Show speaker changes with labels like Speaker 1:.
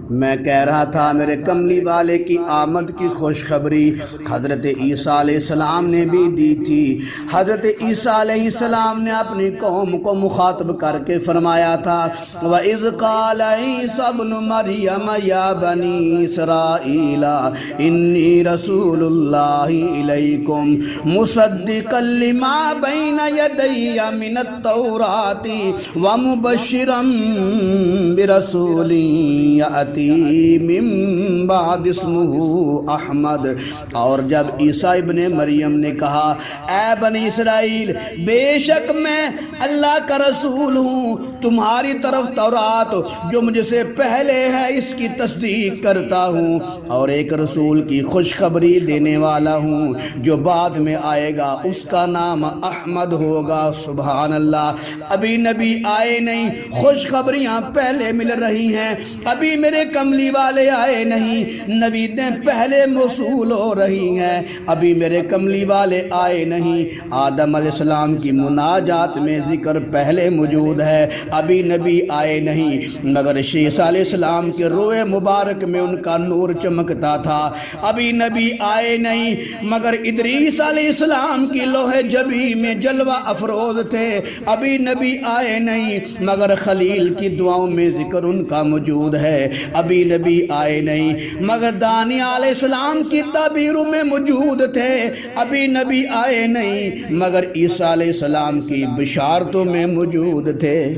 Speaker 1: میں کہہ رہا تھا میرے کملی والے کی آمد کی خوشخبری حضرت عیسیٰ علیہ السلام نے بھی دی تھی۔ حضرت عیسیٰ علیہ السلام نے اپنی قوم کو مخاطب کر کے فرمایا تھا وَإِذْ قَالَ عِيسَى ابْنُ مَرْيَمَ يَا بَنِي إِسْرَائِيلَ إِنِّي رَسُولُ اللَّهِ إِلَيْكُمْ مُصَدِّقًا لِمَا بَيْنَ يَدَيَّ مِنَ التَّوْرَاةِ وَمُبَشِّرًا بِرَسُولٍ يَأْتِي من بعد اسمہ احمد۔ اور جب عیسیٰ ابن مریم نے کہا اے بنی اسرائیل بے شک میں اللہ کا رسول ہوں، تمہاری طرف تورات جو مجھ سے پہلے ہے اس کی تصدیق کرتا ہوں، اور ایک رسول کی خوشخبری دینے والا ہوں جو بعد میں آئے گا، اس کا نام احمد ہوگا۔ سبحان اللہ، ابھی نبی آئے نہیں، خوشخبریاں پہلے مل رہی ہیں، ابھی میرے کملی والے آئے نہیں، نویدیں پہلے موصول ہو رہی ہیں، ابھی میرے کملی والے آئے نہیں۔ آدم علیہ السلام کی مناجات میں ذکر پہلے موجود ہے، ابھی نبی آئے نہیں، مگر عیسیٰ علیہ السلام کے روئے مبارک میں ان کا نور چمکتا تھا، ابھی نبی آئے نہیں، مگر ادریس علیہ السلام کی لوح جبی میں جلوہ افروز تھے، ابھی نبی آئے نہیں، مگر خلیل کی دعاؤں میں ذکر ان کا موجود ہے، ابھی نبی آئے نہیں، مگر دانیہ علیہ السلام کی تعبیروں میں موجود تھے، ابھی نبی آئے نہیں، مگر عیسیٰ علیہ السلام کی بشارتوں میں موجود تھے۔